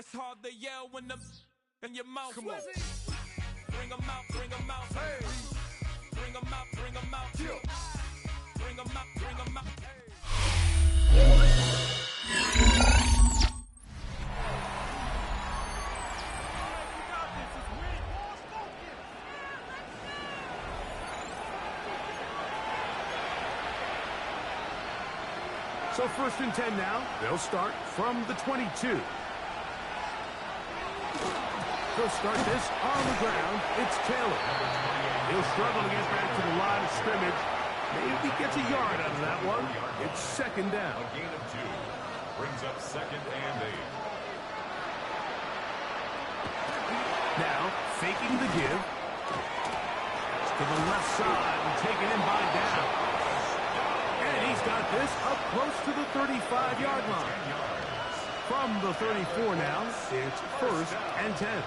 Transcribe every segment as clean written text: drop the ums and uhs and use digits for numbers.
It's hard to yell when the in your mouth. Come on. Bring 'em out, bring 'em out. Hey. Bring 'em out, bring 'em out. Yeah. Bring 'em out, bring 'em out. So 1st and 10 now. They'll start from the 22. They'll start this on the ground. It's Taylor. He'll struggle to get back to the line of scrimmage. Maybe gets a yard out of that one. It's 2nd down. A gain of 2. Brings up 2nd and 8. Now, faking the give. To the left side and taken in by down. And he's got this up close to the 35-yard line. From the 34 now, it's 1st and 10.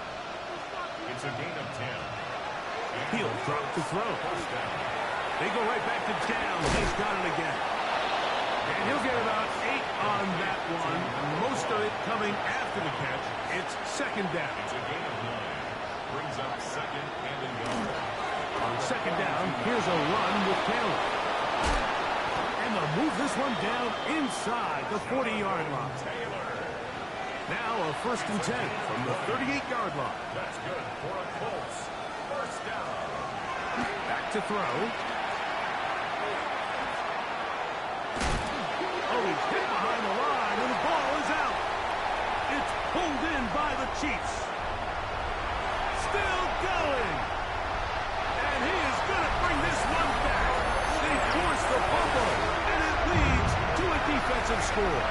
It's a gain of 10. He'll drop to throw. They go right back to Downs. He's got it again. And he'll get about 8 on that one. Most of it coming after the catch. It's 2nd down. It's a gain of 9. Brings up 2nd and a yard. On 2nd down, here's a run with Taylor. And they'll move this one down inside the 40-yard line. Now a 1st and 10 from the 38-yard line. That's good for a Colts. 1st down. Back to throw. Oh, he's hit behind the line, and the ball is out. It's pulled in by the Chiefs. Still going. And he is going to bring this one back. They force the fumble, and it leads to a defensive score.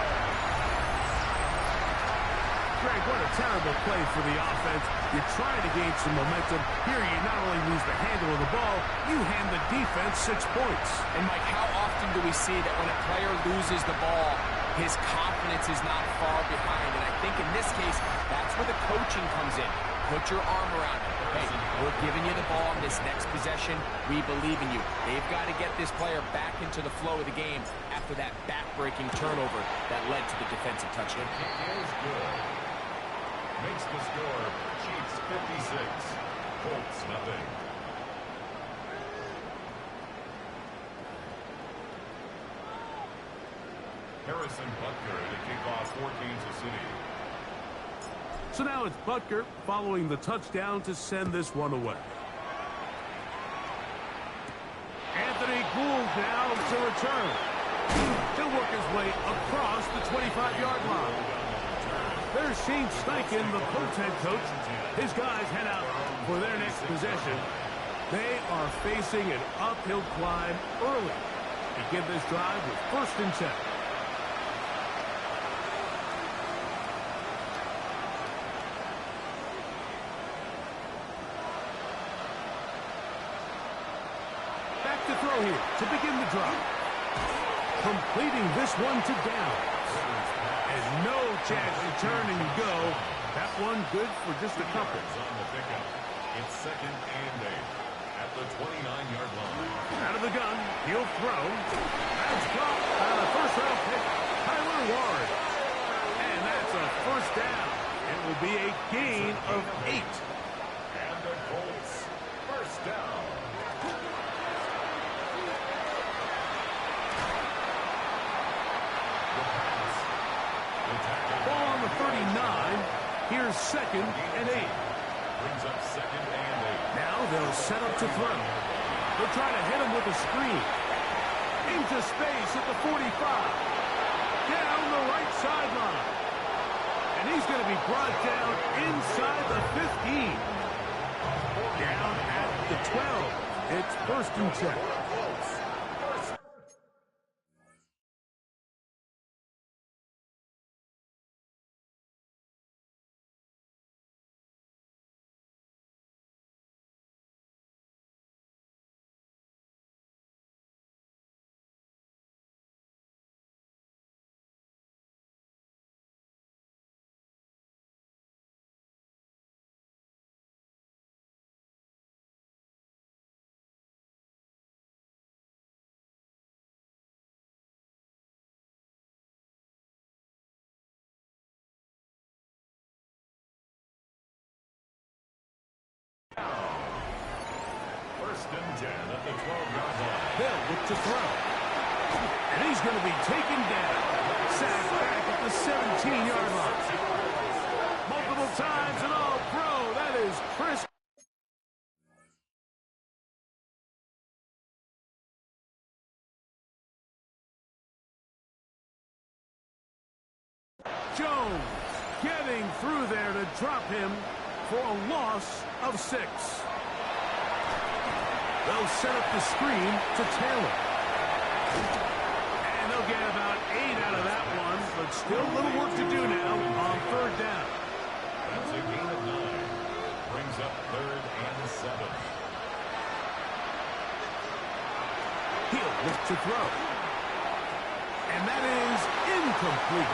Greg, what a terrible play for the offense. You're trying to gain some momentum. Here you not only lose the handle of the ball, you hand the defense 6 points. And, Mike, how often do we see that when a player loses the ball, his confidence is not far behind? And I think in this case, that's where the coaching comes in. Put your arm around him. Hey, we're giving you the ball in this next possession. We believe in you. They've got to get this player back into the flow of the game after that back-breaking turnover that led to the defensive touchdown. It is good. Makes the score Chiefs 56, Colts nothing. Harrison Butker to kick off for Kansas City. So now it's Butker following the touchdown to send this one away. Anthony Gould now to return. He'll work his way across the 25-yard line. There's Shane Steichen, the Colts head coach. His guys head out for their next possession. They are facing an uphill climb early. Begin this drive with 1st and 10. Back to throw here to begin the drive. Completing this one to Downs. And no chance to turn and go. That one good for just a couple. On the pickup. It's 2nd and 8 at the 29-yard line. Out of the gun, he'll throw. That's caught by the 1st-round pick, Tyler Ward. And that's a 1st down. It will be a gain of 8. And the Colts 1st down. Ball on the 39. Here's 2nd and 8. Brings up 2nd and 8. Now they'll set up to throw. They'll try to hit him with a screen. Into space at the 45. Down the right sideline. And he's going to be brought down inside the 15. Down at the 12. It's 1st and 10. First and 10 at the 12-yard line. They'll look to throw. And he's going to be taken down. Sacked back at the 17-yard line. Multiple times and all pro. That is Chris. Jones getting through there to drop him for a loss of 6. They'll set up the screen to Taylor. And they'll get about 8 out of that one, but still a little work to do now on third down. That's a gain of 9. Brings up 3rd and 7. He'll look to throw. And that is incomplete.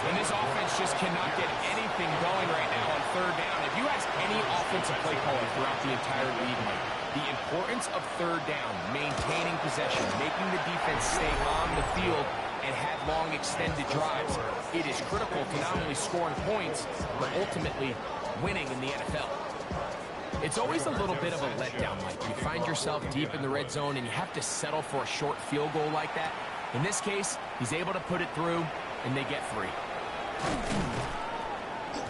And this offense just cannot get anything going right now on third down. If you ask any offensive play caller throughout the entire league, Mike, the importance of third down, maintaining possession, making the defense stay on the field, and have long extended drives, it is critical to not only scoring points, but ultimately winning in the NFL. It's always a little bit of a letdown, Mike. You find yourself deep in the red zone, and you have to settle for a short field goal like that. In this case, he's able to put it through, and they get 3.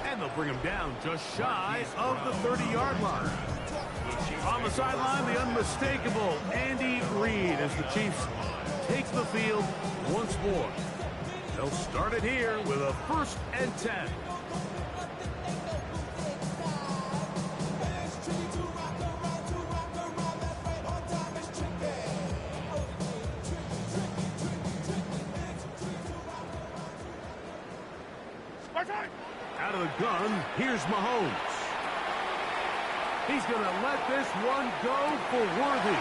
And they'll bring him down just shy of the 30-yard line. On the sideline, the unmistakable Andy Reid as the Chiefs take the field once more. They'll start it here with a 1st and 10. Out of the gun, here's Mahomes. He's going to let this one go for Worthy.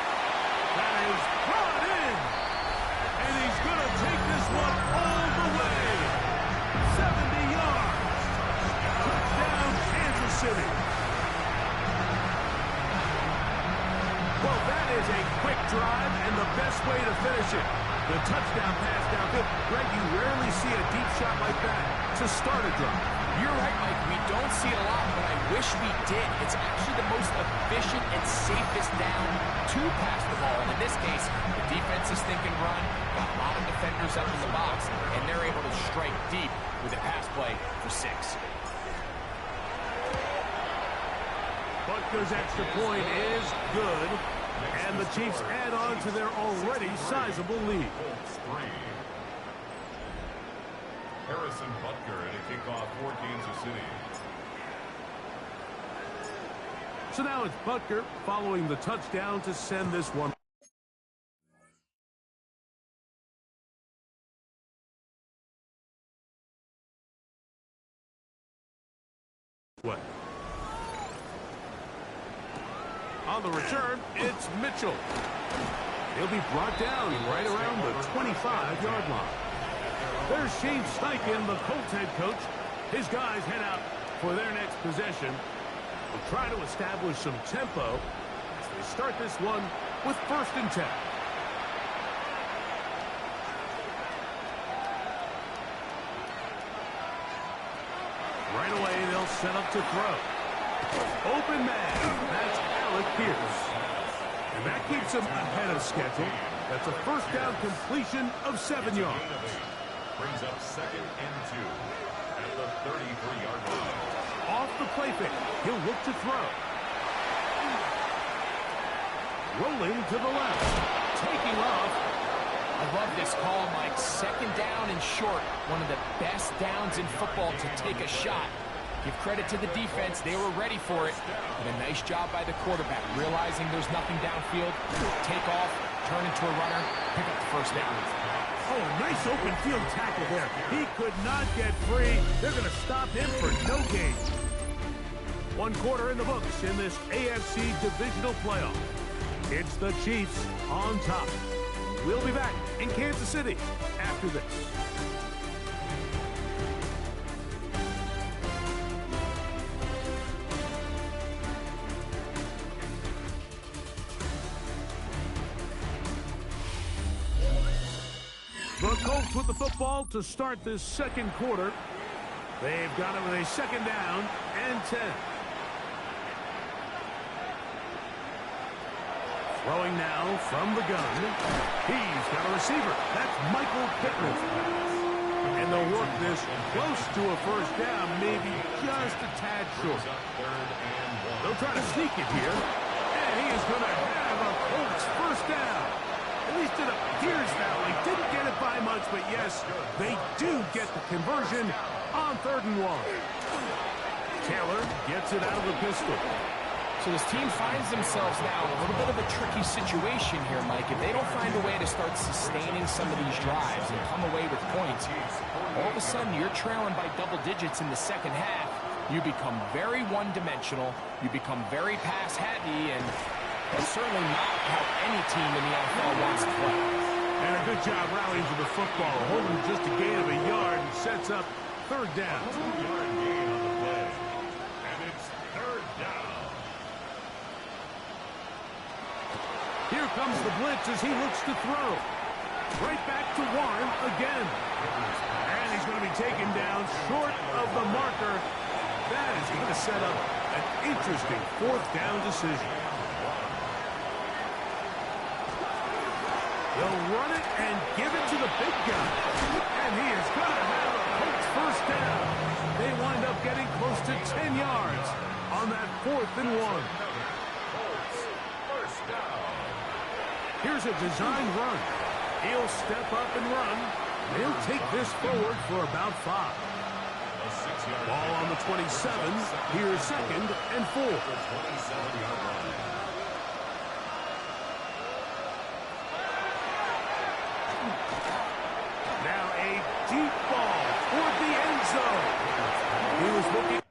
That is brought in. And he's going to take this one all the way. 70 yards. Touchdown, Kansas City. Well, that is a quick drive and the best way to finish it. The touchdown pass downfield. Greg, you rarely see a deep shot like that to start a drive. You're right, Mike. We don't see it a lot, but I wish we did. It's actually the most efficient and safest down to pass the ball. And in this case, the defense is thinking run, got a lot of defenders up in the box, and they're able to strike deep with a pass play for 6. Butker's extra point is good, and the Chiefs add on to their already sizable lead. Harrison Butker at a kickoff for Kansas City. So now it's Butker following the touchdown to send this one. What? On the return, it's Mitchell. He'll be brought down right around the 25-yard line. There's Shane Steichen, the Colts head coach. His guys head out for their next possession. They'll try to establish some tempo as they start this one with 1st and 10. Right away, they'll set up to throw. Open man. That's Alec Pierce. And that keeps him ahead of schedule. That's a 1st down completion of 7 yards. Brings up 2nd and 2 at the 33-yard line. Off the play fake. He'll look to throw. Rolling to the left. Taking off. I love this call, Mike. 2nd down and short. One of the best downs in football to take a shot. Give credit to the defense. They were ready for it. And a nice job by the quarterback, realizing there's nothing downfield. Take off, turn into a runner, pick up the 1st down. Oh, nice open field tackle there. He could not get free. They're going to stop him for no gain. 1 quarter in the books in this AFC divisional playoff. It's the Chiefs on top. We'll be back in Kansas City after this. The Colts with the football to start this 2nd quarter. They've got it with a 2nd down and 10. Throwing now from the gun. He's got a receiver. That's Michael Pittman's pass. And they'll work this close to a first down, maybe just a tad short. They'll try to sneak it here. And he is going to have a Colts first down. At least it appears that way. Didn't get it by much, but yes, they do get the conversion on 3rd and 1. Taylor gets it out of the pistol. So this team finds themselves now in a little bit of a tricky situation here, Mike. If they don't find a way to start sustaining some of these drives and come away with points, all of a sudden you're trailing by double digits in the second half. You become very one-dimensional. You become very pass-heavy, and that's certainly not how any team in the NFL wants to play. And a good job rallying to the football, holding just a gain of a yard and sets up 3rd down. 2-yard gain on the play. And it's 3rd down. Here comes the blitz as he looks to throw. Right back to Warren again. And he's going to be taken down short of the marker. That is going to set up an interesting 4th down decision. They'll run it and give it to the big guy. And he is going to have a Colts first down. They wind up getting close to 10 yards on that 4th and 1. Here's a design run. He'll step up and run. They'll take this forward for about 5. Ball on the 27. Here's 2nd and 4. Now a deep ball toward the end zone. He was looking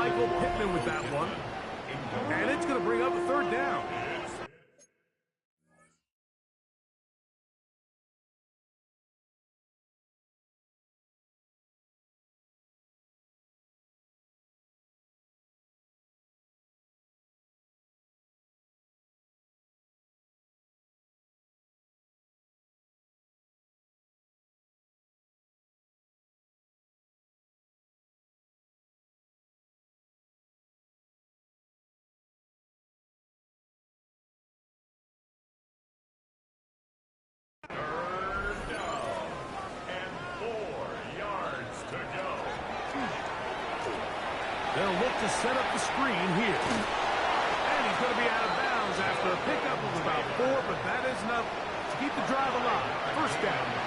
Michael Pittman with that one. And it's going to bring up a third down. Third down and 4 yards to go. They'll look to set up the screen here. And he's going to be out of bounds after a pickup of about 4, but that is enough to keep the drive alive. First down.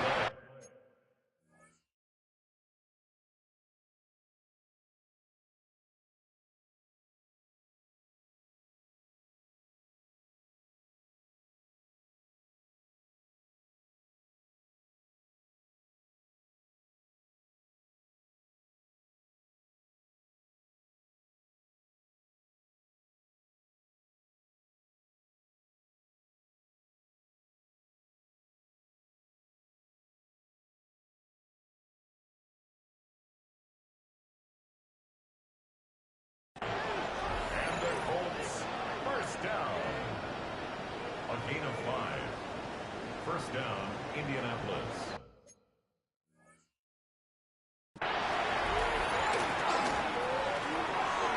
And the Colts, first down. A gain of 5. First down, Indianapolis.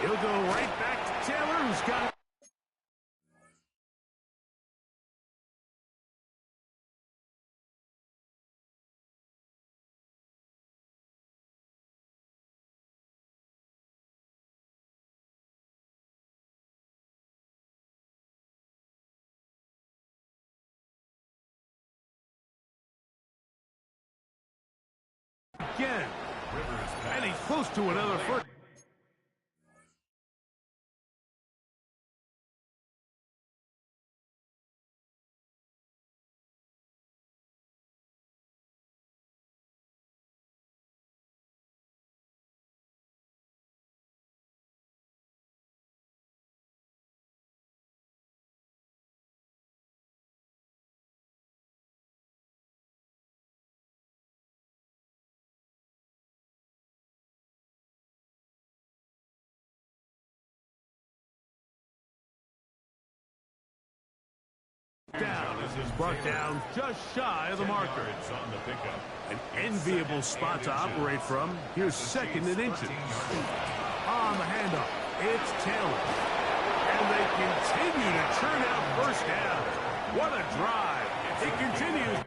He'll go right back to Taylor, who's got it. Again. And he's close to another first. Down as is brought down just shy of the marker. On the pickup. An enviable spot to operate from. Here's second and inches. On the handoff, it's Taylor. And they continue to churn out first down. What a drive. It continues.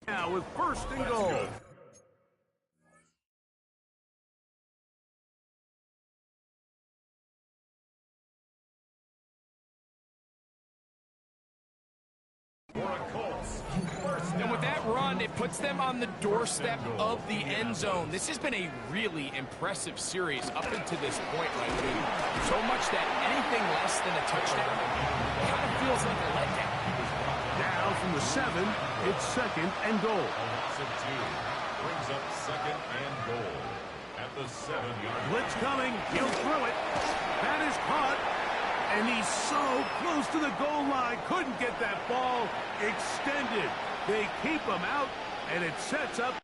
Now with first and goal. for a Colts first And down. with that run, it puts them on the doorstep of the end zone. This has been a really impressive series up until this point, right? I mean, so much that anything less than a touchdown kind of feels like a letdown. Now from the 7, it's 2nd and goal. Loss of 2 brings up 2nd and goal at the 7-yard line. Blitz coming. He'll throw it. That is caught. And he's so close to the goal line. Couldn't get that ball extended. They keep him out, and it sets up.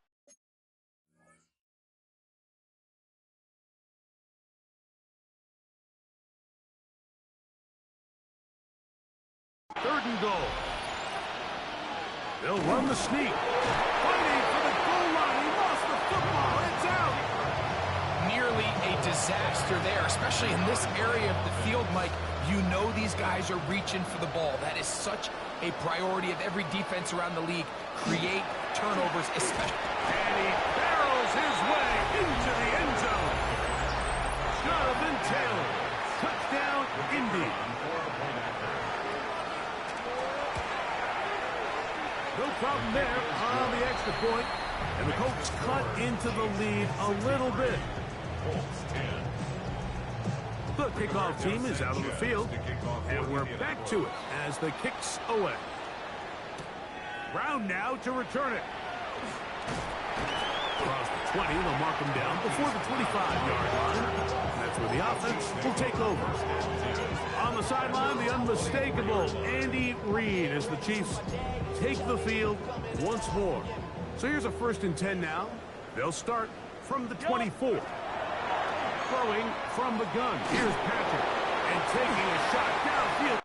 Third and goal. They'll run the sneak. Fighting for the goal line. He lost the football. It's out. Nearly a disaster there, especially in this area of the field, Mike. You know these guys are reaching for the ball. That is such a priority of every defense around the league. Create turnovers, especially. And he barrels his way into the end zone. Jonathan Taylor. Touchdown, Indy. No problem there on the extra point. And the Colts cut into the lead a little bit. Colts 10. The kickoff team is out on the field, and we're back to it as the kick's away. Brown now to return it. Across the 20, they'll mark him down before the 25-yard line. That's where the offense will take over. On the sideline, the unmistakable Andy Reid as the Chiefs take the field once more. So here's a 1st and 10 now. They'll start from the 24. Throwing from the gun. Here's Patrick. And taking a shot downfield.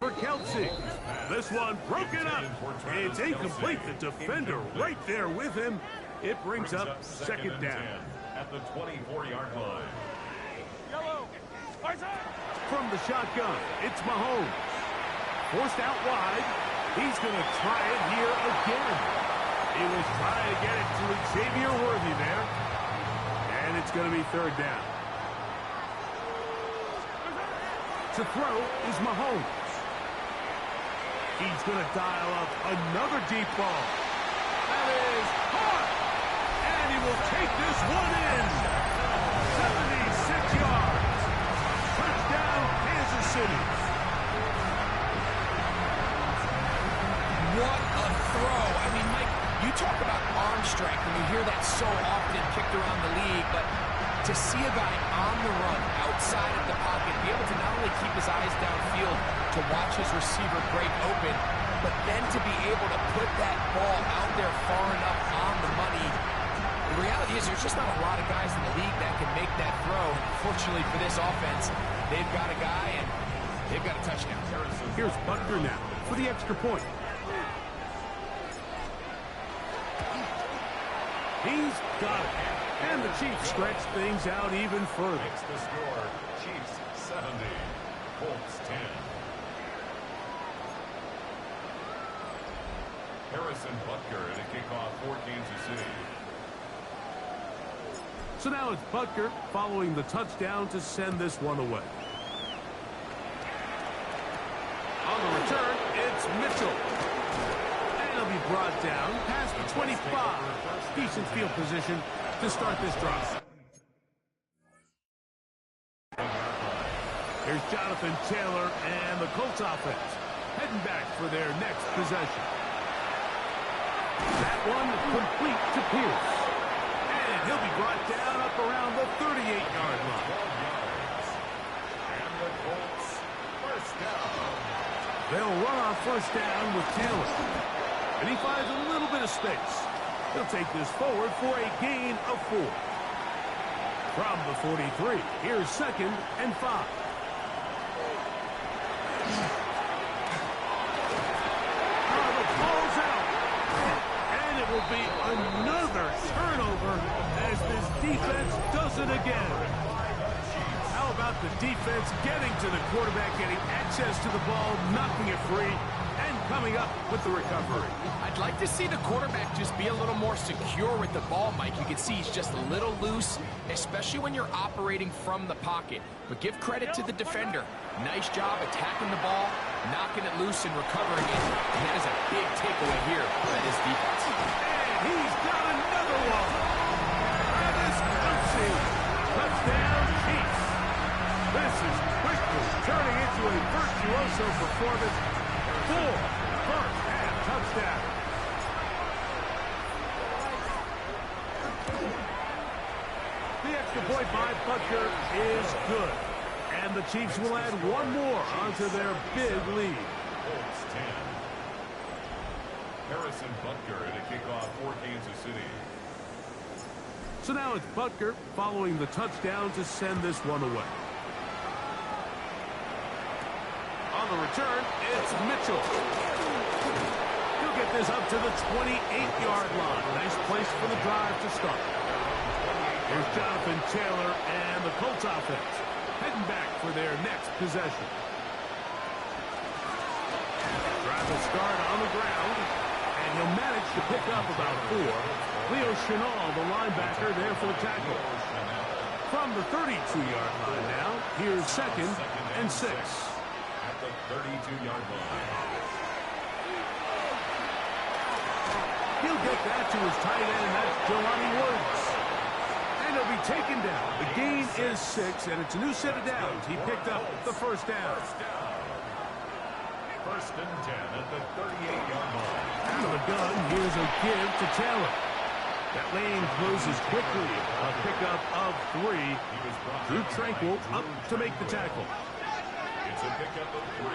For Kelsey. This one broken up. It's incomplete. The defender right there with him. It brings up 2nd down. At the 24-yard line. From the shotgun, it's Mahomes. Forced out wide. He's going to try it here again. He was trying to get it to Xavier Worthy there. And it's going to be 3rd down. To throw is Mahomes. He's going to dial up another deep ball. That is caught. And he will take this one in. 76 yards. Touchdown, Kansas City. What a throw. I mean, Mike, you talk about arm strength, and you hear that so often kicked around the league, but to see a guy on the run, outside of the pocket, be able to not only keep his eyes downfield to watch his receiver break open, but then to be able to put that ball out there far enough on the money. The reality is there's just not a lot of guys in the league that can make that throw. Fortunately for this offense, they've got a guy, and they've got a touchdown. Here's Butker now for the extra point. He's got it. And the Chiefs stretch things out even further. Makes the score. Chiefs 70. Colts 10. Harrison Butker in a kickoff for Kansas City. So now it's Butker following the touchdown to send this one away. On the return, it's Mitchell. And he'll be brought down past the 25. Decent field position to start this drive. Here's Jonathan Taylor and the Colts offense heading back for their next possession. That one complete to Pierce. And he'll be brought down up around the 38-yard line. And the Colts first down. They'll run on 1st down with Taylor. And he finds a little bit of space. He'll take this forward for a gain of 4. From the 43, here's 2nd and 5. The ball's out. And it will be another turnover as this defense does it again. How about the defense getting to the quarterback, getting access to the ball, knocking it free, and coming up with the recovery? I'd like to see the quarterback just be a little more secure with the ball, Mike. You can see he's just a little loose, especially when you're operating from the pocket. But give credit to the defender. Nice job attacking the ball, knocking it loose, and recovering it. And that is a big takeaway here by this defense. And he's got another one. Travis Kelce. Touchdown, Chiefs. This is quickly turning into a virtuoso performance. 4 first-half touchdowns. The extra point by Butker is good. And the Chiefs will add one more onto their big lead. Colts 10. Harrison Butker at a kickoff for Kansas City. So now it's Butker following the touchdown to send this one away. On the return, it's Mitchell. He'll get this up to the 28-yard line. Nice place for the drive to start. Here's Jonathan Taylor and the Colts offense heading back for their next possession. Drive will start on the ground, and he'll manage to pick up about 4. Leo Chenal, the linebacker, there for the tackle. From the 32-yard line now, here's 2nd and 6. At the 32-yard line. He'll get that to his tight end, that's Jelani Woods. And he'll be taken down. The gain is 6, and it's a new set of downs. He picked up the first down. First and 10 at the 38-yard line. Out of the gun, here's a give to Taylor. That lane closes quickly. A pickup of 3. Drew Tranquil up to make the tackle. It's a pickup of 3.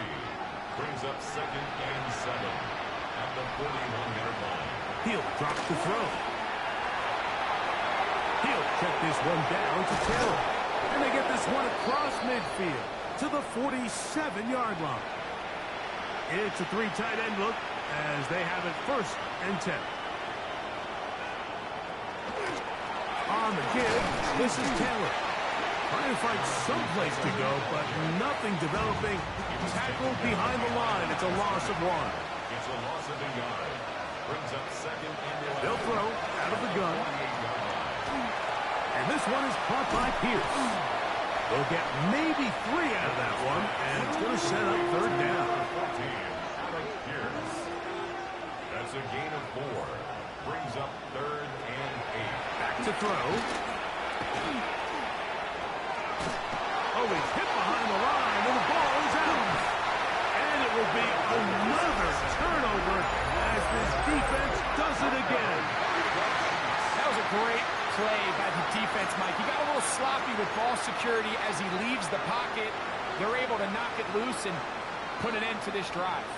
Brings up 2nd and 7 at the 41-yard line. He'll drop the throw. He'll check this one down to Taylor. And they get this one across midfield to the 47-yard line. It's a 3 tight end look as they have it 1st and 10. On the give, this is Taylor. Trying to find someplace to go, but nothing developing. Tackled behind the line. It's a loss of 1. It's a loss of a yard. Brings up 2nd and 11. They'll throw out of the gun. And this one is caught by Pierce. They'll get maybe 3 out of that one, and it's going to set up 3rd down. 14, Alec Pierce. That's a gain of 4. Brings up 3rd and 8. Back to throw. Oh, he's hit behind the line, and the ball is out. And it will be another turnover as this defense does it again. That was a great play by the defense, Mike. He got a little sloppy with ball security as he leaves the pocket. They're able to knock it loose and put an end to this drive.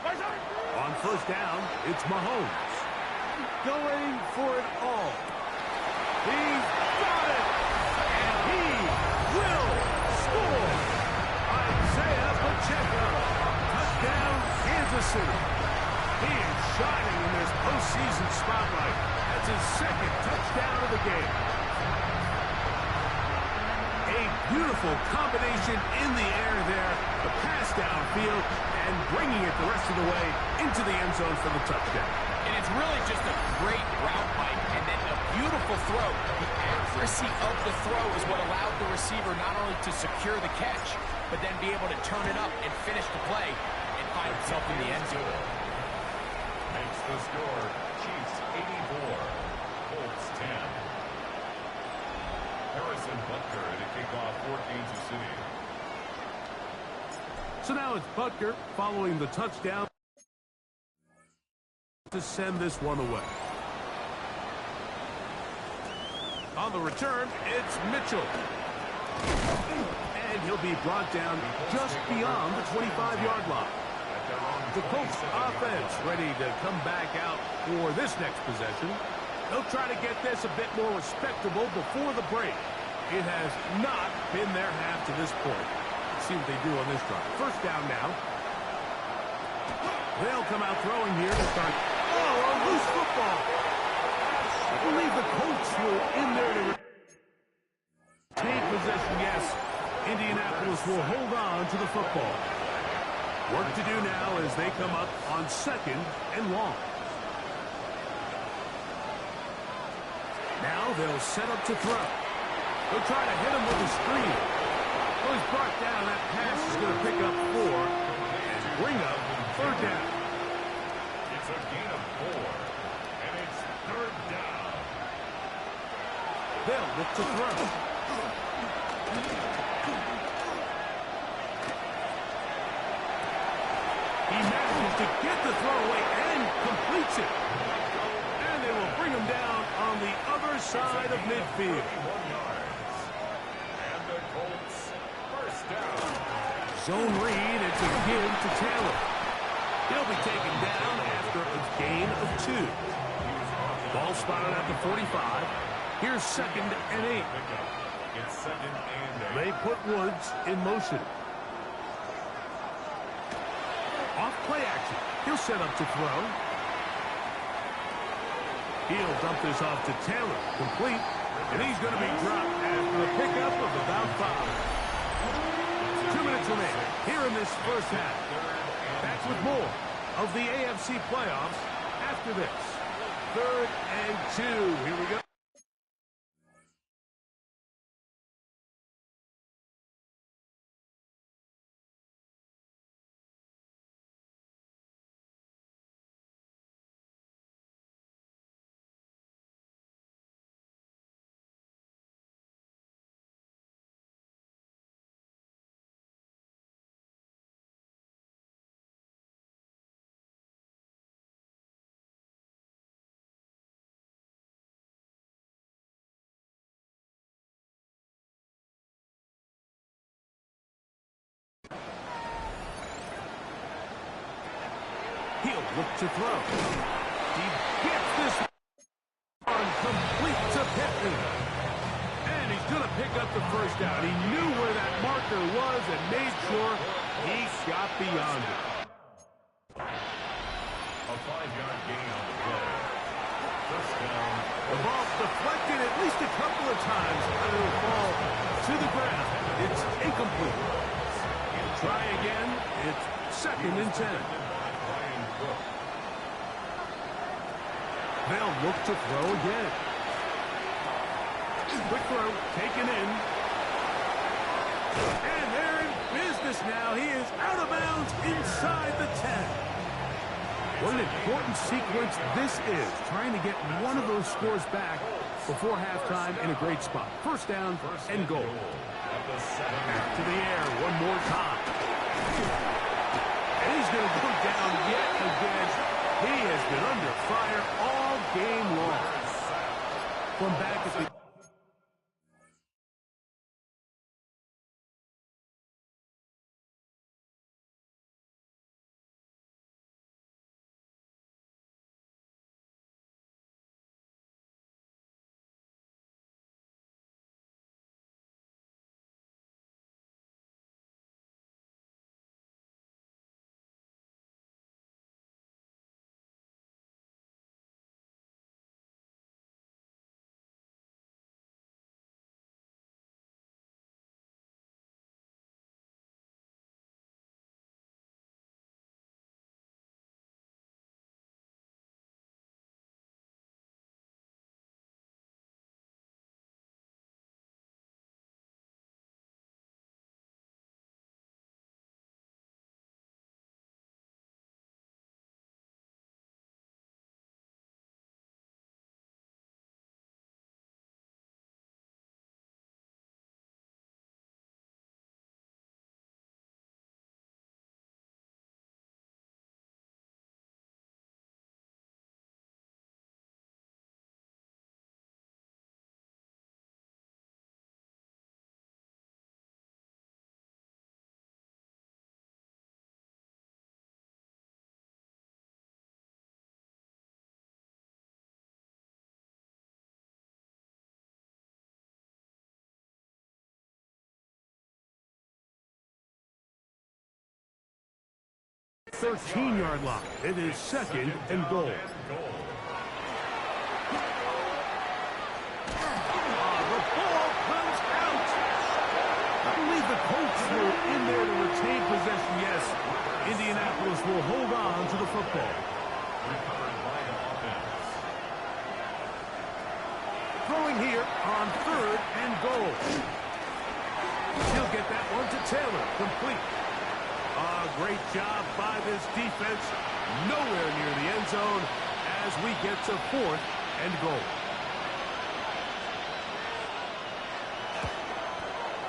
On 1st down, it's Mahomes. Going for it all. He's got it. And he will score. Isaiah Pacheco. Touchdown, Kansas City. He is shining in this postseason spotlight. That's his 2nd touchdown of the game. A beautiful combination in the air there. The pass downfield and bringing it the rest of the way into the end zone for the touchdown. And it's really just a great route, Mike, and then a beautiful throw. The accuracy of the throw is what allowed the receiver not only to secure the catch, but then be able to turn it up and finish the play and find himself in the end zone. Makes the score. Chiefs 84. Colts 10. Harrison Butker at a kickoff for Kansas City. So now it's Butker following the touchdown to send this one away. On the return, it's Mitchell. And he'll be brought down just beyond the 25-yard line. At The Colts offense ready to come back out for this next possession. They'll try to get this a bit more respectable before the break. It has not been their half to this point. Let's see what they do on this drive. First down now. They'll come out throwing here to start. Oh, a loose football. I believe the Colts were in there to retain possession. Yes, Indianapolis will hold on to the football. Work to do now as they come up on 2nd and long. Now they'll set up to throw. They'll try to hit him with a screen. Well, he's brought down. That pass is going to pick up 4 and bring up 3rd down. It's a gain of 4, and it's 3rd down. They'll look to throw. He manages to get the throw away and completes it. And they will bring him down on the other side of midfield. 31 yards. And the Colts, first down. Zone read, it's a give to Taylor. He'll be taken down after a gain of 2. Ball spotted at the 45. Here's 2nd and 8. It's 2nd and 8. They put Woods in motion. Off play action. He'll set up to throw. He'll dump this off to Taylor. Complete. And he's going to be dropped after a pickup of about 5. 2 minutes remaining here in this first half. Back with more of the AFC playoffs after this. 3rd and 2. Here we go. He'll look to throw. He gets this one complete to Pittman. And he's going to pick up the first down. He knew where that marker was and made sure he got beyond it. A 5-yard gain on the play. First down. The ball deflected at least a couple of times, and it'll fall to the ground. It's incomplete. He'll try again. It's 2nd and 10. They'll look to throw again. Quick throw, taken in. And they're in business now. He is out of bounds inside the 10. What an important sequence this is, trying to get one of those scores back before halftime in a great spot. First down and goal. Back to the air one more time. And he's going to go down yet again. He has been under fire all game long. From back at the 13-yard line. It is second and goal. The ball comes out. I believe the Colts were in there to retain possession. Yes, Indianapolis will hold on to the football. Recovered by the offense. Throwing here on third and goal. He'll get that one to Taylor. Complete. Great job by this defense. Nowhere near the end zone as we get to fourth and goal.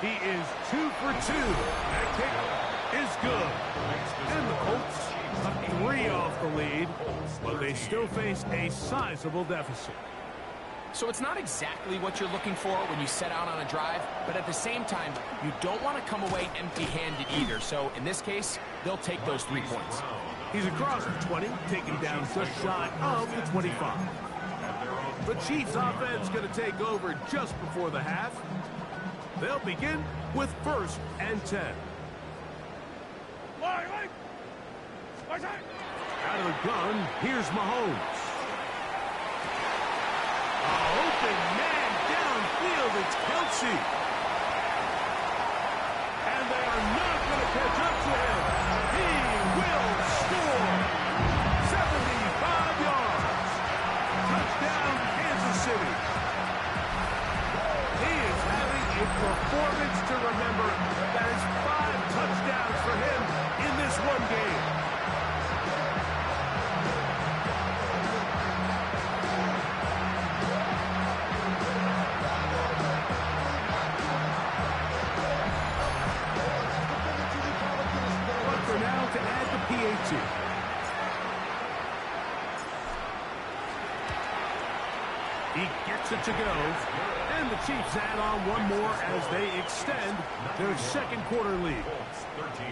He is 2 for 2. That kick is good. And the Colts are 3 off the lead, but they still face a sizable deficit. So it's not exactly what you're looking for when you set out on a drive, but at the same time, you don't want to come away empty-handed either. So in this case, they'll take those 3 points. He's across the 20, taken down just shy of the 25. The Chiefs offense going to take over just before the half. They'll begin with 1st and 10. Out of the gun, here's Mahomes. Open man downfield, it's Kelsey. And they are not going to catch up to him. He will score. 75 yards. Touchdown, Kansas City. He is having a performance to remember. That is 5 touchdowns for him in this one game. To add the PAT. He gets it to go. And the Chiefs add on one more as they extend their second quarter lead. 13.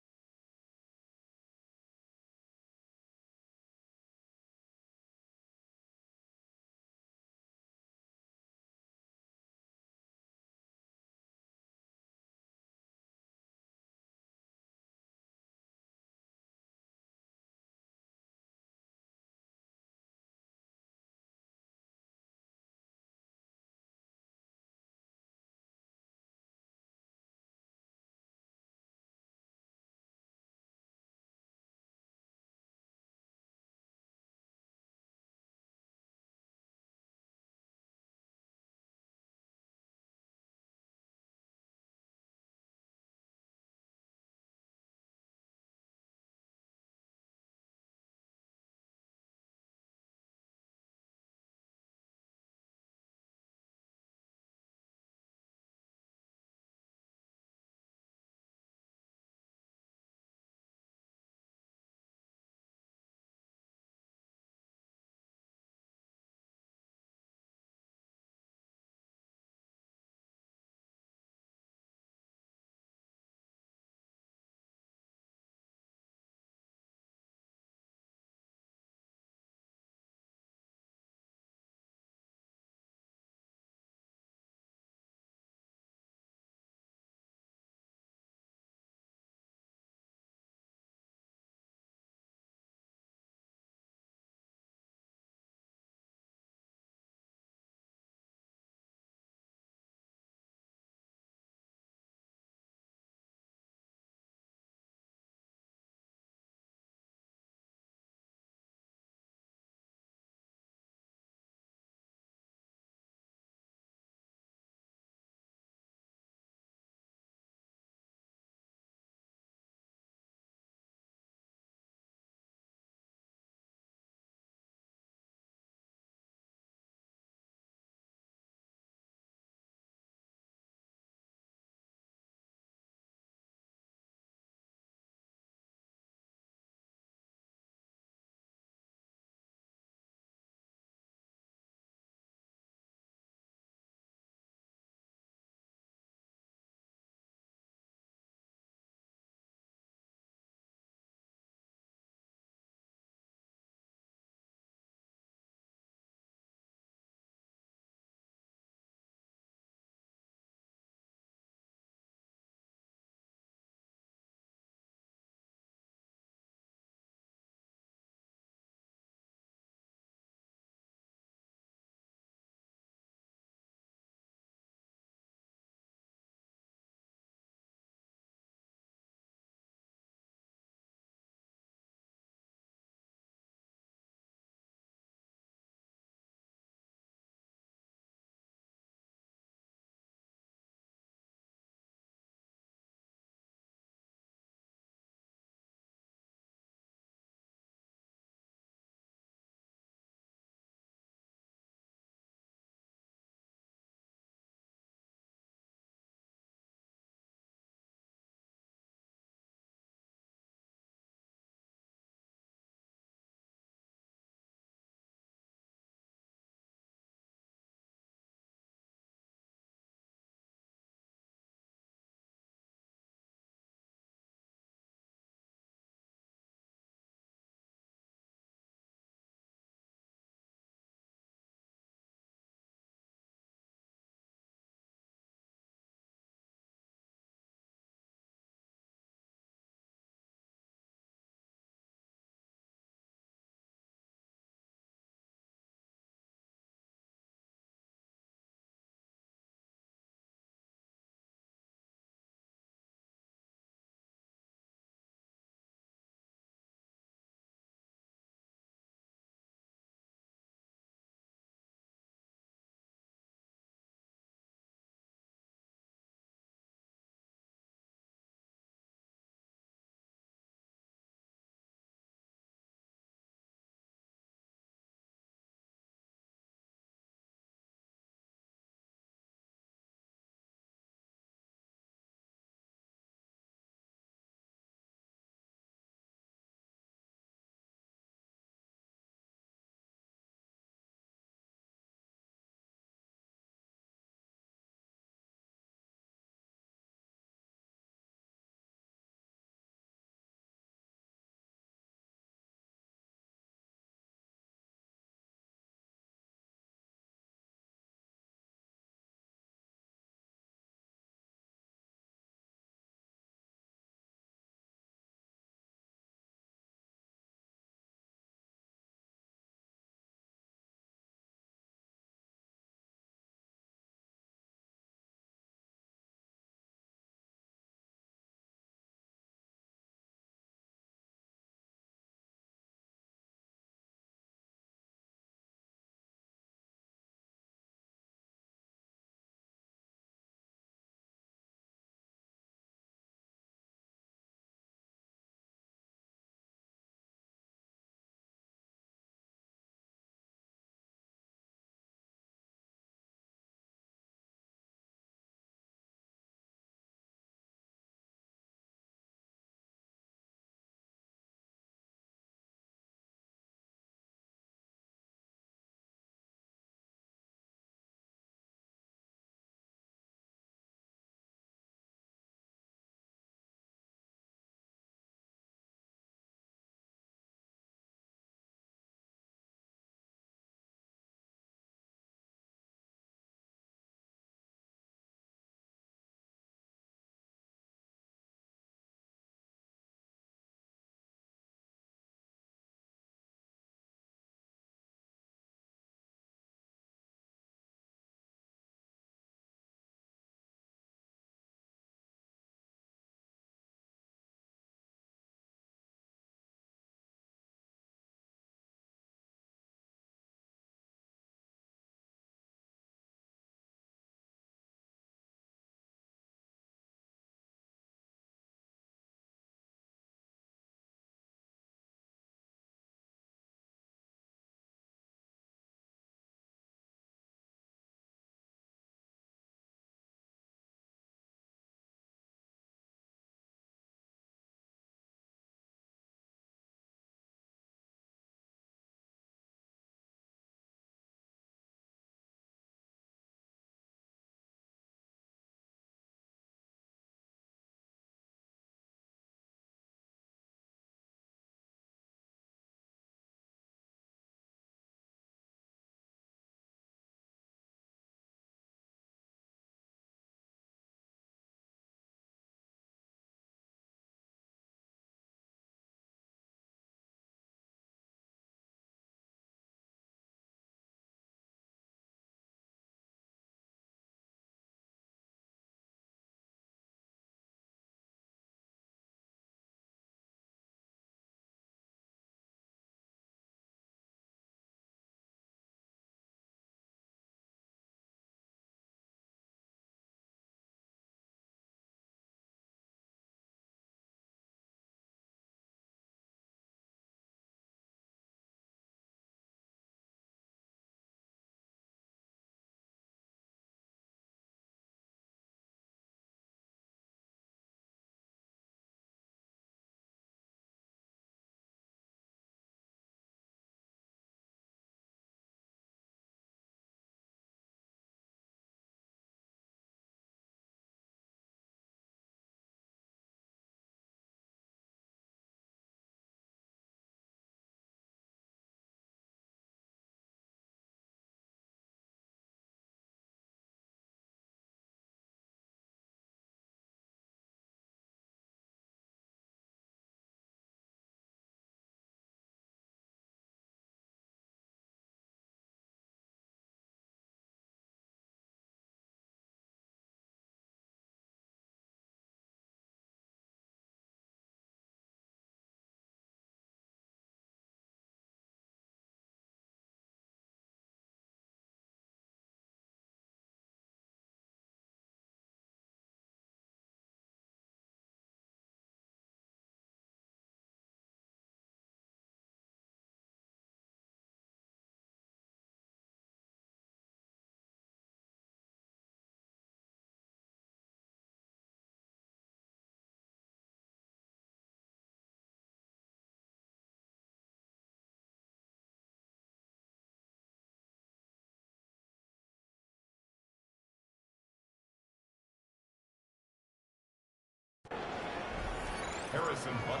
Harrison Buck.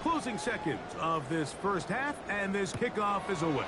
Closing seconds of this first half, and this kickoff is away.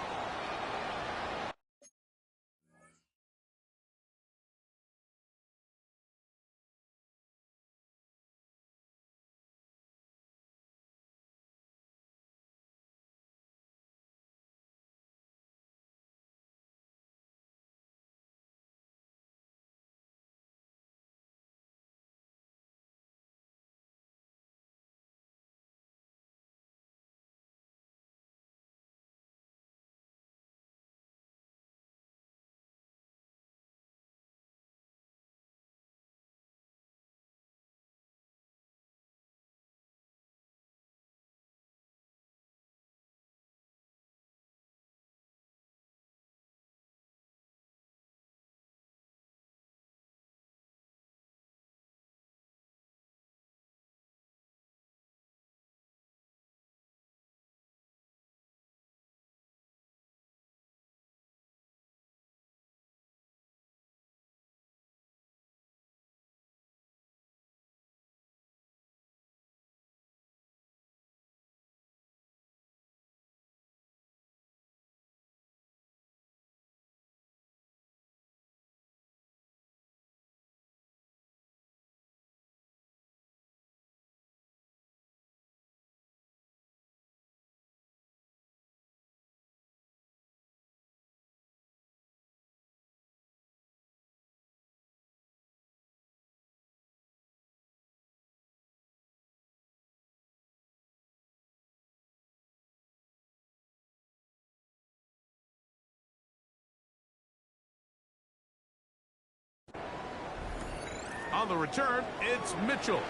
On the return, it's Mitchell.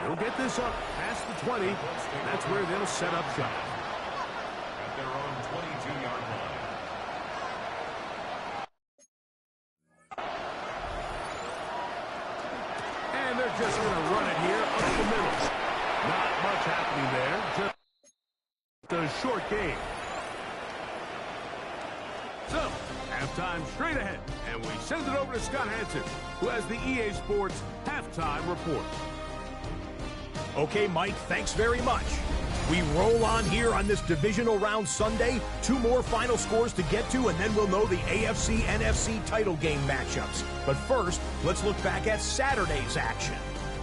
He'll get this up past the 20. That's where they'll set up shop. At their own 22-yard line. And they're just going to run it here up the middle. Not much happening there. Just a short game. So, halftime straight ahead. And we send it over to Scott Hansen, who has the EA Sports halftime report. Okay, Mike, thanks very much. We roll on here on this divisional round Sunday. 2 more final scores to get to, and then we'll know the AFC-NFC title game matchups. But first, let's look back at Saturday's action.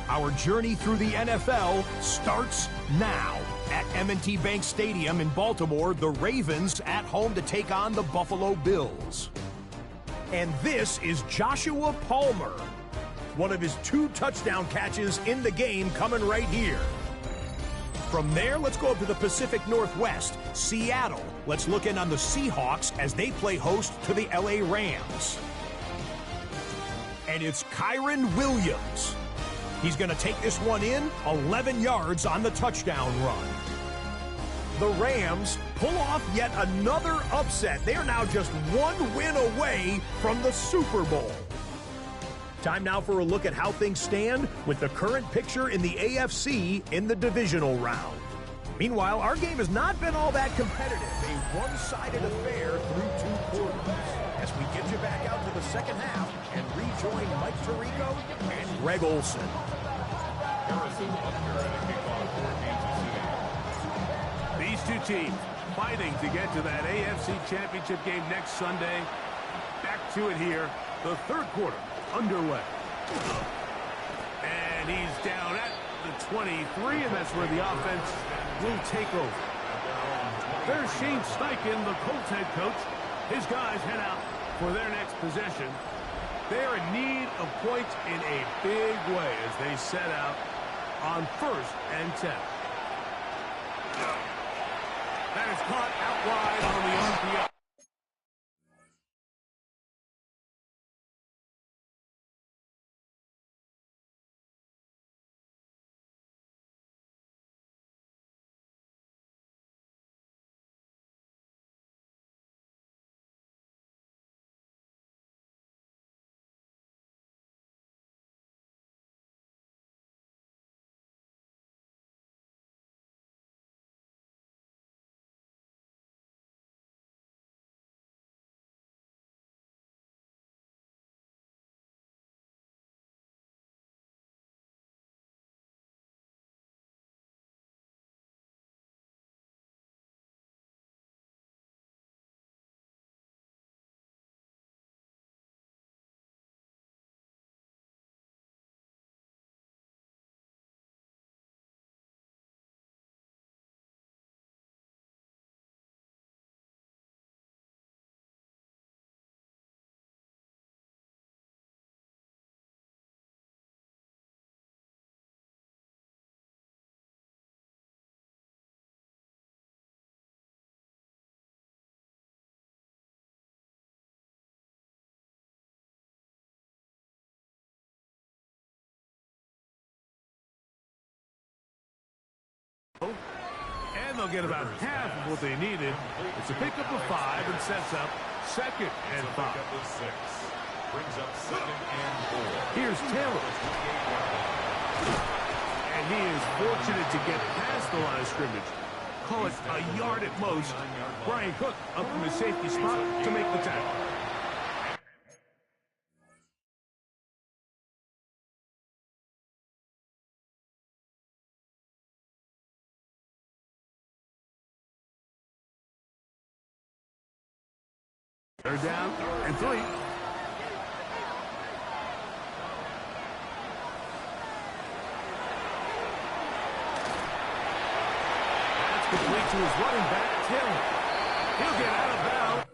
Our journey through the NFL starts now. At M&T Bank Stadium in Baltimore, the Ravens at home to take on the Buffalo Bills. And this is Joshua Palmer. One of his 2 touchdown catches in the game coming right here. From there, let's go up to the Pacific Northwest, Seattle. Let's look in on the Seahawks as they play host to the LA Rams. And it's Kyron Williams. He's going to take this one in, 11 yards on the touchdown run. The Rams pull off yet another upset. They are now just 1 win away from the Super Bowl. Time now for a look at how things stand with the current picture in the AFC in the divisional round. Meanwhile, our game has not been all that competitive. A one-sided affair through 2 quarters. As we get you back out to the second half and rejoin Mike Tirico and Greg Olson. Harrison Butker at a kickoff for Kansas City. These 2 teams fighting to get to that AFC Championship game next Sunday. Back to it here. The third quarter underway. And he's down at the 23, and that's where the offense will take over. There's Shane Steichen, the Colts head coach. His guys head out for their next possession. They're in need of points in a big way as they set out on 1st and 10. That is caught out wide on the RPO. And they'll get about half of what they needed. It's a pickup of 5 and sets up 2nd and 5. Pickup of 6. Brings up 2nd and 4. Here's Taylor. And he is fortunate to get past the line of scrimmage. Call it a yard at most. Brian Cook up in the safety spot to make the tackle. They're down and 3. That's complete to his running back, Taylor. He'll get out of bounds.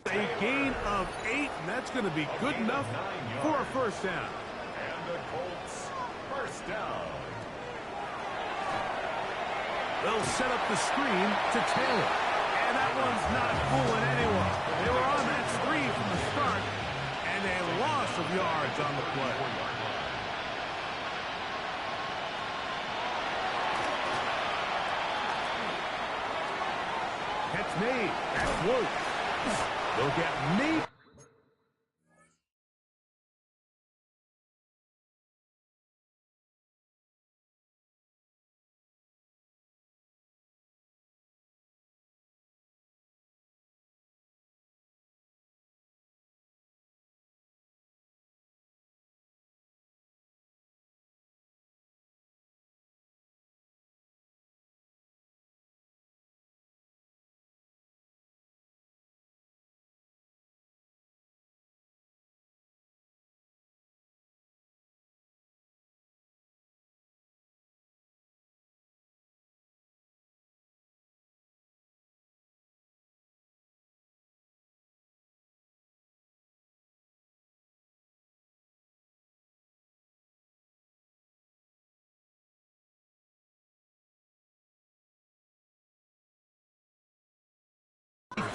A gain of 8, and that's going to be good enough for a first down. And the Colts, first down. They'll set up the screen to Taylor. And that one's not fooling anyone. They were on that screen from the start, and a loss of yards on the play. Catch made. That's Woods. They'll get me.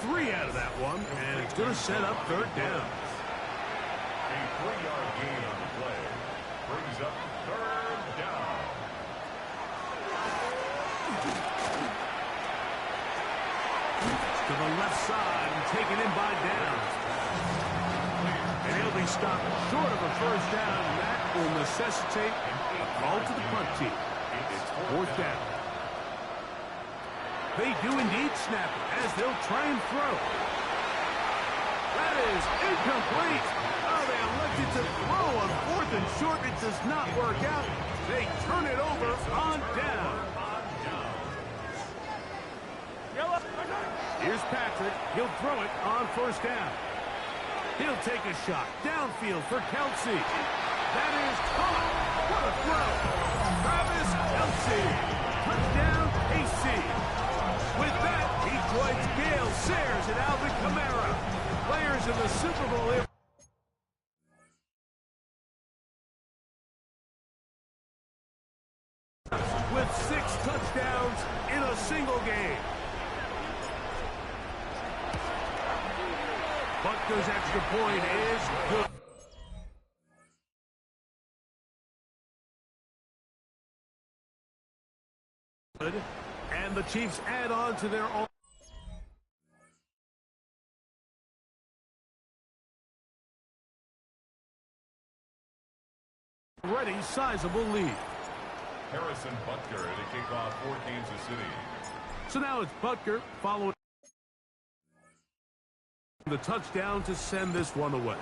Three out of that one, and it's going to set up third down. A 3-yard gain on the play brings up third down. To the left side and taken in by Downs. And he'll be stopped short of a first down, and that will necessitate a call to the punt team. It's fourth down. They do indeed snap it as they'll try and throw. is incomplete. Oh, they elected to throw on 4th and short. It does not work out. They turn it over on down. Here's Patrick. He'll throw it on 1st down. He'll take a shot downfield for Kelsey. That is caught. What a throw. Travis Kelsey. Touchdown, KC. With that, he joins Gale Sayers and Alvin Kamara. Players in the Super Bowl here. With 6 touchdowns in a single game. Butker's extra point is good. And the Chiefs add on to their own. Already sizable lead. Harrison Butker to kick off for Kansas City. So now it's Butker following the touchdown to send this one away.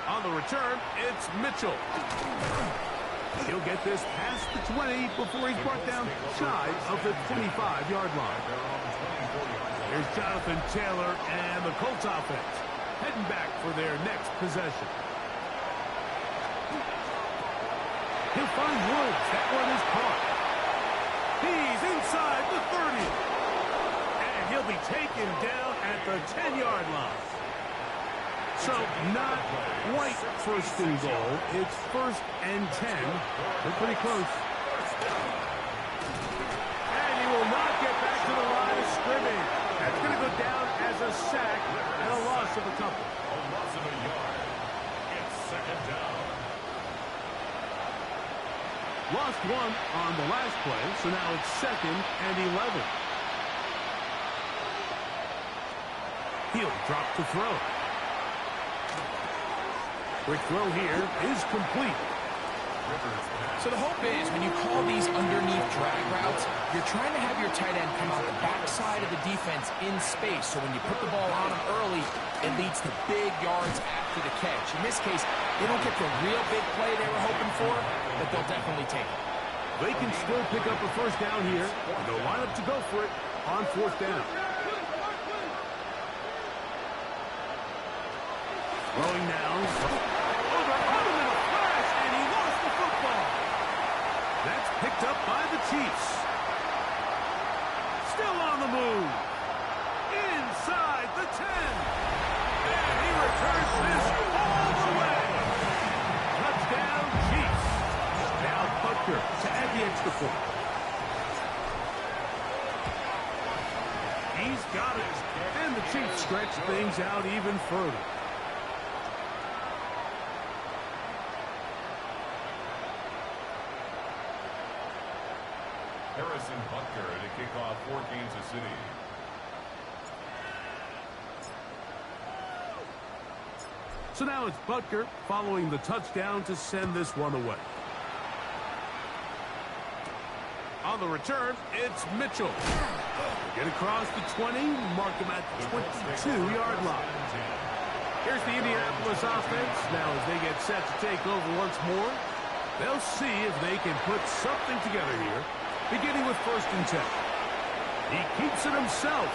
On the return, it's Mitchell. He'll get this past the 20 before he's brought down shy of the 25-yard line. Here's Jonathan Taylor and the Colts offense heading back for their next possession. He'll find Woods. That one is caught. He's inside the 30. And he'll be taken down at the 10-yard line. So not quite 1st and goal. It's 1st and 10. They're pretty close. And he will not get back to the line of scrimmage. That's going to go down as a sack and a loss of a couple. A loss of a yard. It's 2nd down. Lost 1 on the last play, so now it's 2nd and 11. He'll drop the throw. Quick throw here is complete. So the hope is when you call these underneath drag routes, you're trying to have your tight end come out the backside of the defense in space. So when you put the ball on him early, it leads to big yards after the catch. In this case, they don't get the real big play they were hoping for, but they'll definitely take it. They can still pick up a 1st down here. They'll line up to go for it on 4th down. Throwing now. Over in a flash, and he lost the football. That's picked up by the Chiefs. Still on the move. Inside the 10. And he returns this all the way. Touchdown, Chiefs. Now Butker to add the extra point. He's got it. And the Chiefs stretch things out even further. Harrison Butker to kick off for Kansas City. So now it's Butker following the touchdown to send this one away. On the return, it's Mitchell. Get across the 20, mark him at the 22-yard line. Here's the Indianapolis offense. Now as they get set to take over once more, they'll see if they can put something together here, beginning with 1st and 10. He keeps it himself,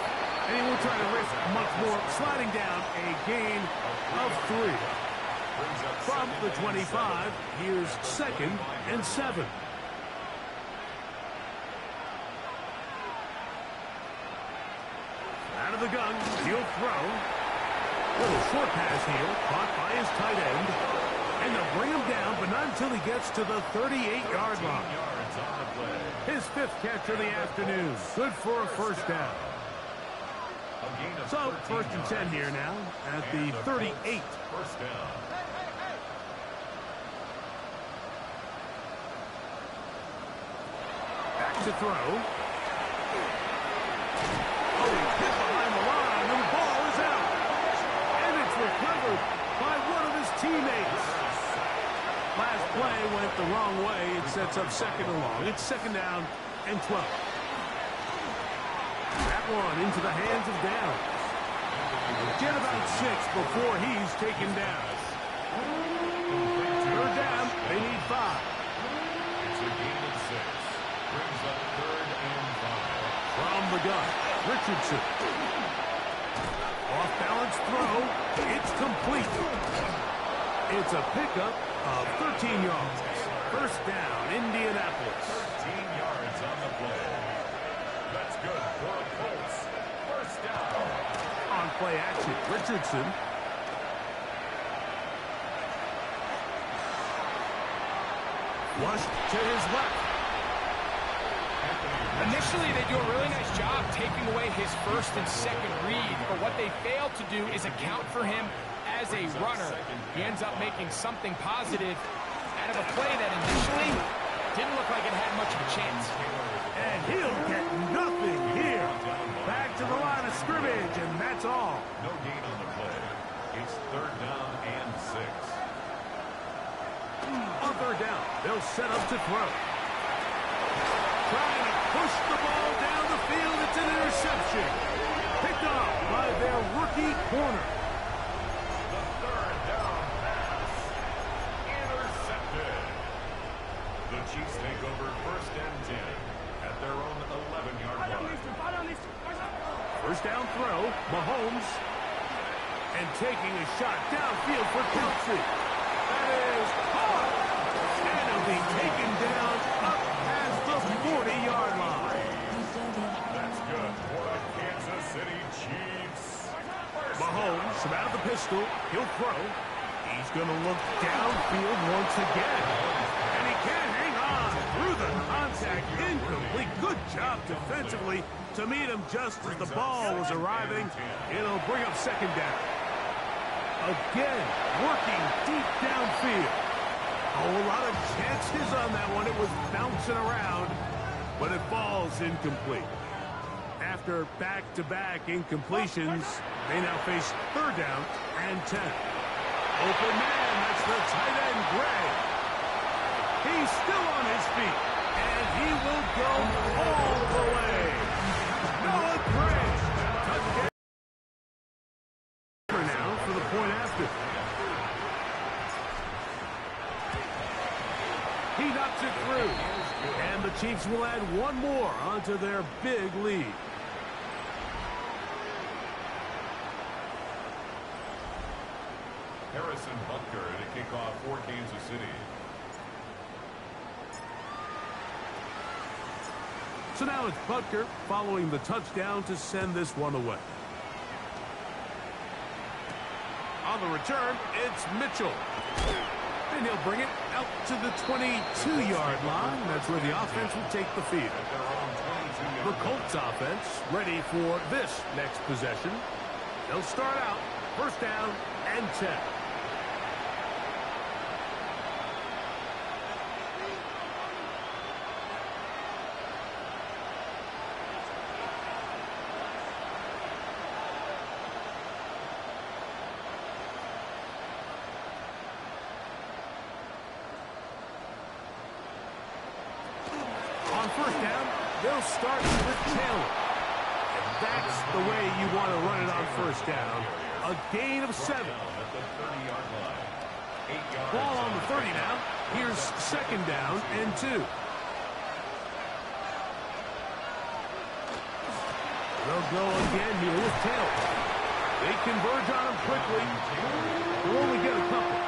and he won't try to risk much more, sliding down a gain of 3. From the 25, here's 2nd and 7. Out of the gun, he'll throw. Little short pass here, caught by his tight end. And they'll bring him down, but not until he gets to the 38-yard line. His 5th catch of the afternoon. Good for a 1st down. So, 1st and 10 here now at the 38. 1st down. Back to throw. Oh, he's hit behind the line, and the ball is out. And it's recovered by one of his teammates. Last play went the wrong way. It sets up 2nd and long. It's 2nd down and 12. That one into the hands of Downs. Get about 6 before he's taken down. Third down, they need 5. It's a gain of 6. Brings up 3rd and 5. From the gun, Richardson. Off-balance throw. It's complete. It's a pickup of 13 yards. First down, Indianapolis. 13 yards on the play. That's good for the Colts. First down. On play action, Richardson. Flushed to his left. Initially, they do a really nice job taking away his first and second read, but what they fail to do is account for him as a runner. He ends up making something positive out of a play that initially didn't look like it had much of a chance. And he'll get nothing here. Back to the line of scrimmage, and that's all. No gain on the play. It's 3rd down and 6. On 3rd down, they'll set up to throw. Trying to push the ball down the field. It's an interception. Picked off by their rookie corner. The 3rd down pass. Intercepted. The Chiefs take over 1st and 10 at their own 11-yard line. First down throw, Mahomes. And taking a shot downfield for Kelsey. That is caught. And it'll be taken down up past the 40-yard line. That's good for the Kansas City Chiefs. Mahomes from out of the pistol. He'll throw. He's going to look downfield once again. And he can't hang on through the contact. Incomplete. Good job defensively to meet him just as the ball was arriving. It'll bring up 2nd down. Again, working deep downfield. Oh, a lot of chances on that one. It was bouncing around, but it falls incomplete. After back-to-back incompletions, they now face 3rd down and 10. Open man, that's the tight end, Gray. He's still on his feet, and he will go all the way. Noah Gray, touchdown now for the point after. He knocks it through, and the Chiefs will add one more onto their big lead. Harrison Butker to kick off for Kansas City. So now it's Butker following the touchdown to send this one away. On the return, it's Mitchell. And he'll bring it out to the 22-yard line. That's where the offense will take the field. The Colts offense ready for this next possession. They'll start out 1st down and 10. On 1st down, they'll start with Taylor. And that's the way you want to run it on 1st down. A gain of 7. Ball on the 30 now. Here's 2nd down and 2. They'll go again here with Taylor. They converge on him quickly. They'll only get a couple.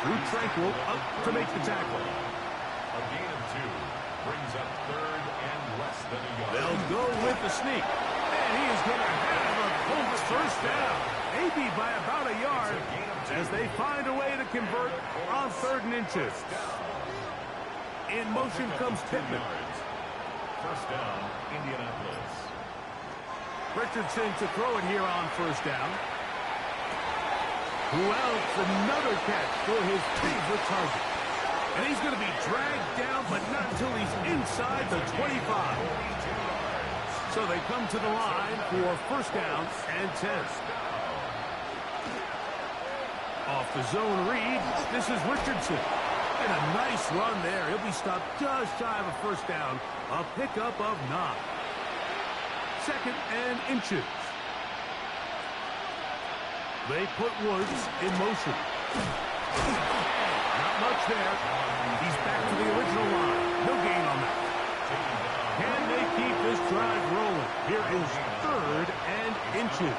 Drew Tranquil up to make the tackle. A gain of 2 brings up 3rd and less than a yard. They'll go with the sneak. And he is going to have a Colts 1st down. Maybe by about a yard as they find a way to convert on 3rd and inches. In motion comes Pittman. 1st down, Indianapolis. Richardson to throw it here on 1st down. Who else? Another catch for his favorite target. And he's going to be dragged down, but not until he's inside the 25. So they come to the line for 1st down and 10. Off the zone read, this is Richardson. And a nice run there. He'll be stopped just shy of a 1st down. A pickup of 9. 2nd and inches. They put Woods in motion. Not much there. He's back to the original line. No gain on that. Can they keep this drive rolling? Here is 3rd and inches.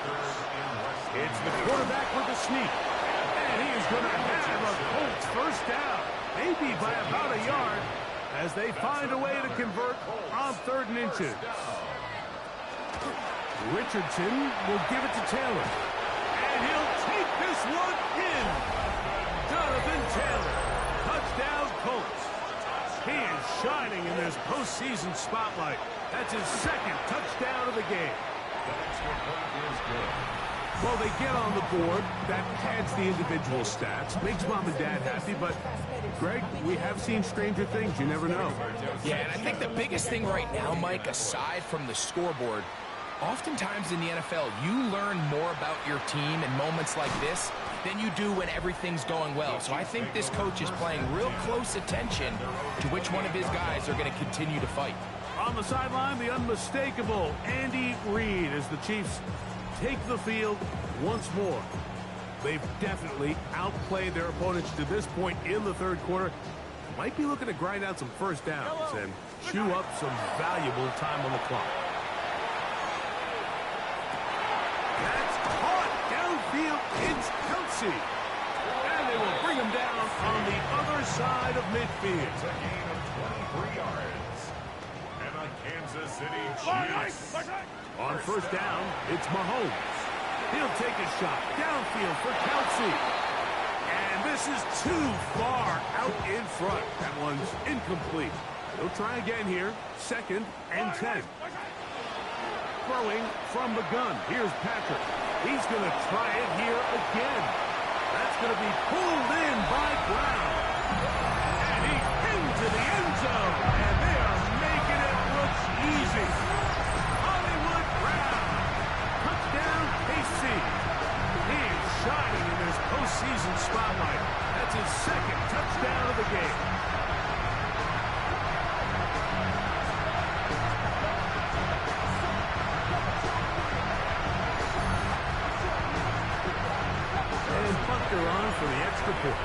It's the quarterback with the sneak. And he is going to have a Colts first down. Maybe by about a yard as they find a way to convert on 3rd and inches. Richardson will give it to Taylor. And he'll take this one in. Jonathan Taylor. Touchdown Colts. He is shining in this postseason spotlight. That's his 2nd touchdown of the game. The extra point is good. Well, they get on the board. That pads the individual stats. Makes mom and dad happy, but, Greg, we have seen stranger things. You never know. Yeah, and I think the biggest thing right now, Mike, aside from the scoreboard, oftentimes in the NFL, you learn more about your team in moments like this than you do when everything's going well. So I think this coach is paying real close attention to which one of his guys are going to continue to fight. On the sideline, the unmistakable Andy Reid as the Chiefs take the field once more. They've definitely outplayed their opponents to this point in the 3rd quarter. Might be looking to grind out some first downs and chew up some valuable time on the clock. That's caught downfield. It's Kelsey. And they will bring him down on the other side of midfield. It's a gain of 23 yards. And the Kansas City Chiefs. On first down, it's Mahomes. He'll take a shot downfield for Kelsey. And this is too far out in front. That one's incomplete. He'll try again here. 2nd and 10. Throwing from the gun. Here's Patrick. He's going to try it here again. That's going to be pulled in by Brown. And he's into the end zone. And they are making it look easy. Hollywood Brown. Touchdown, KC. He is shining in this postseason spotlight. That's his 2nd touchdown of the game. On for the extra point.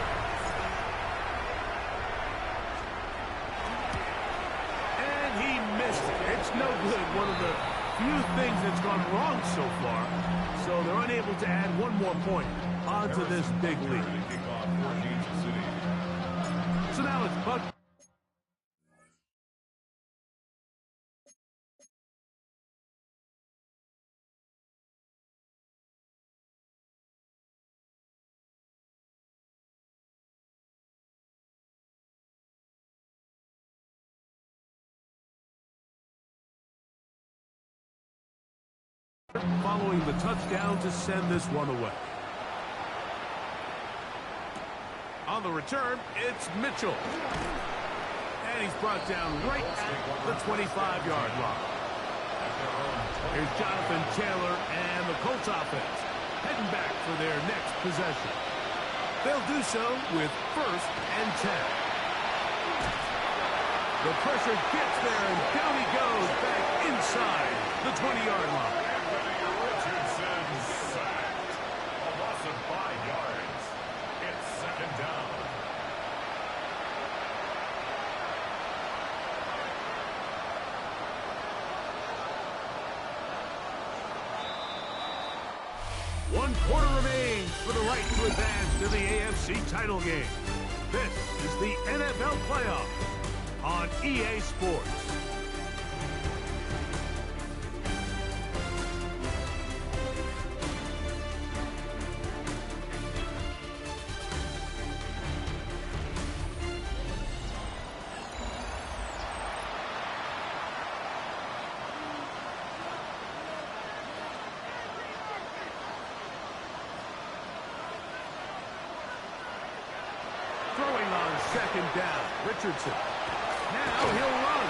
And he missed it. It's no good. One of the few things that's gone wrong so far. So they're unable to add one more point onto this big lead. So now it's Buck. Following the touchdown to send this one away. On the return, it's Mitchell. And he's brought down right at the 25-yard line. Here's Jonathan Taylor and the Colts offense heading back for their next possession. They'll do so with 1st and 10. The pressure gets there, and down he goes back inside the 20-yard line. One quarter remains for the right to advance to the AFC title game. This is the NFL playoff on EA Sports. Throwing on 2nd down, Richardson. Now he'll run.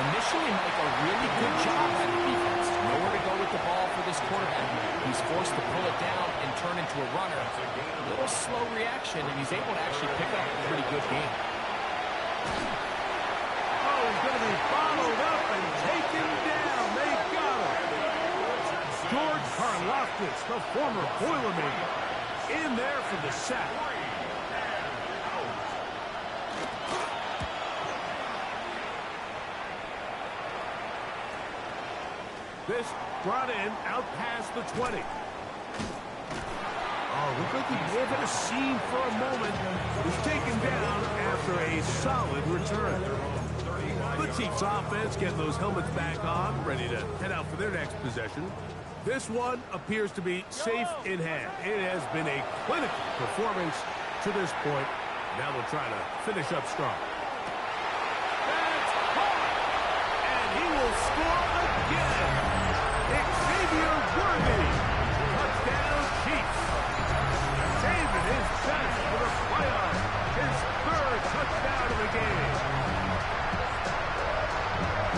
Initially, Mike, a really good job by the defense. Nowhere to go with the ball for this quarterback. He's forced to pull it down and turn into a runner. A little slow reaction, and he's able to actually pick up a pretty good game. Oh, he's going to be followed up and taken down. They got him. George Karlaftis Loftus, the former Boilermaker, in there for the sack. This brought in out past the 20. Oh, looked like he may have had a seam for a moment. Was taken down after a solid return. The Chiefs offense getting those helmets back on, ready to head out for their next possession. This one appears to be safe in hand. It has been a clinical performance to this point. Now they'll try to finish up strong. That's caught! And he will score again! Xavier Worthy! Touchdown Chiefs! Saving his best for the playoffs. His third touchdown of the game.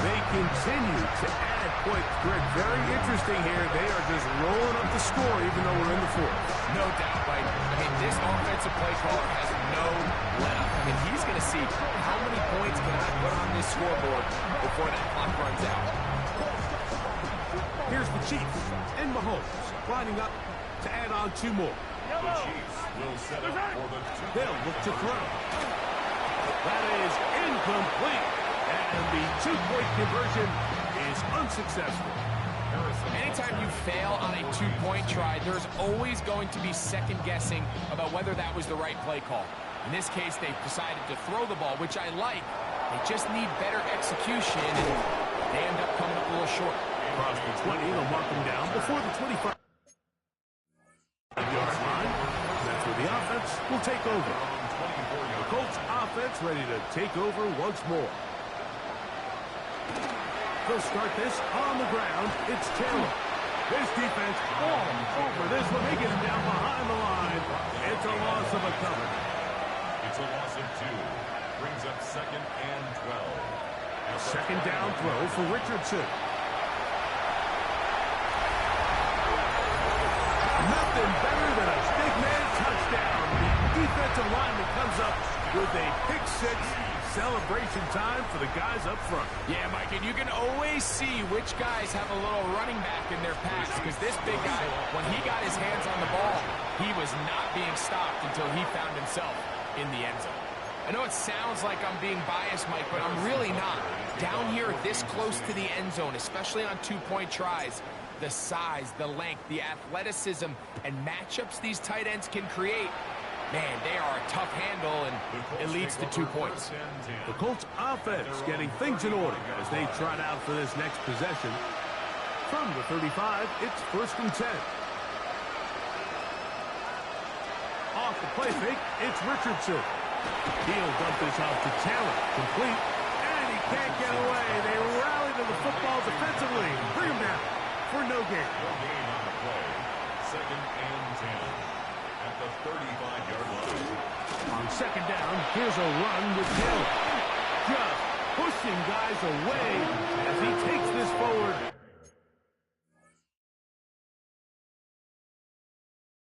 They continue to add points. Greg, very interesting here. They are just rolling up the score even though we're in the fourth. No doubt, Mike. I mean, this offensive play caller has no let-up. I mean, he's going to see how many points can I put on this scoreboard before that clock runs out. Here's the Chiefs and Mahomes lining up to add on two more. The Chiefs will set up for the They'll look to throw. That is incomplete. And the two-point conversion is unsuccessful. Anytime you fail on a two-point try, there's always going to be second-guessing about whether that was the right play call. In this case, they decided to throw the ball, which I like. They just need better execution, and they end up coming up a little short. Across the 20, they'll mark them down before the 25-yard line. That's where the offense will take over. The Colts offense ready to take over once more. They'll start this on the ground. It's Taylor. This defense all over this one. They get him down behind the line. It's a loss of a cover. It's a loss of 2. Brings up 2nd and 12. A second down throw for Richardson. Nothing better than a big man touchdown. The defensive lineman comes up with a pick-6. Celebration time for the guys up front. Yeah, Mike, and you can always see which guys have a little running back in their pass, because this big guy, when he got his hands on the ball, he was not being stopped until he found himself in the end zone. I know it sounds like I'm being biased, Mike, but I'm really not. Down here this close to the end zone, especially on two-point tries, the size, the length, the athleticism, and matchups these tight ends can create, man, they are a tough handle, and it leads to 2 points. The Colts offense getting things in order as they trot out for this next possession. From the 35, it's 1st and 10. Off the play fake, it's Richardson. He'll dump this off to Taylor. Complete, and he can't get away. They rally to the football defensively. Bring him down for no gain. No gain on the play. 2nd and 10. At the 35-yard line. On 2nd down, here's a run with Taylor. Just pushing guys away as he takes this forward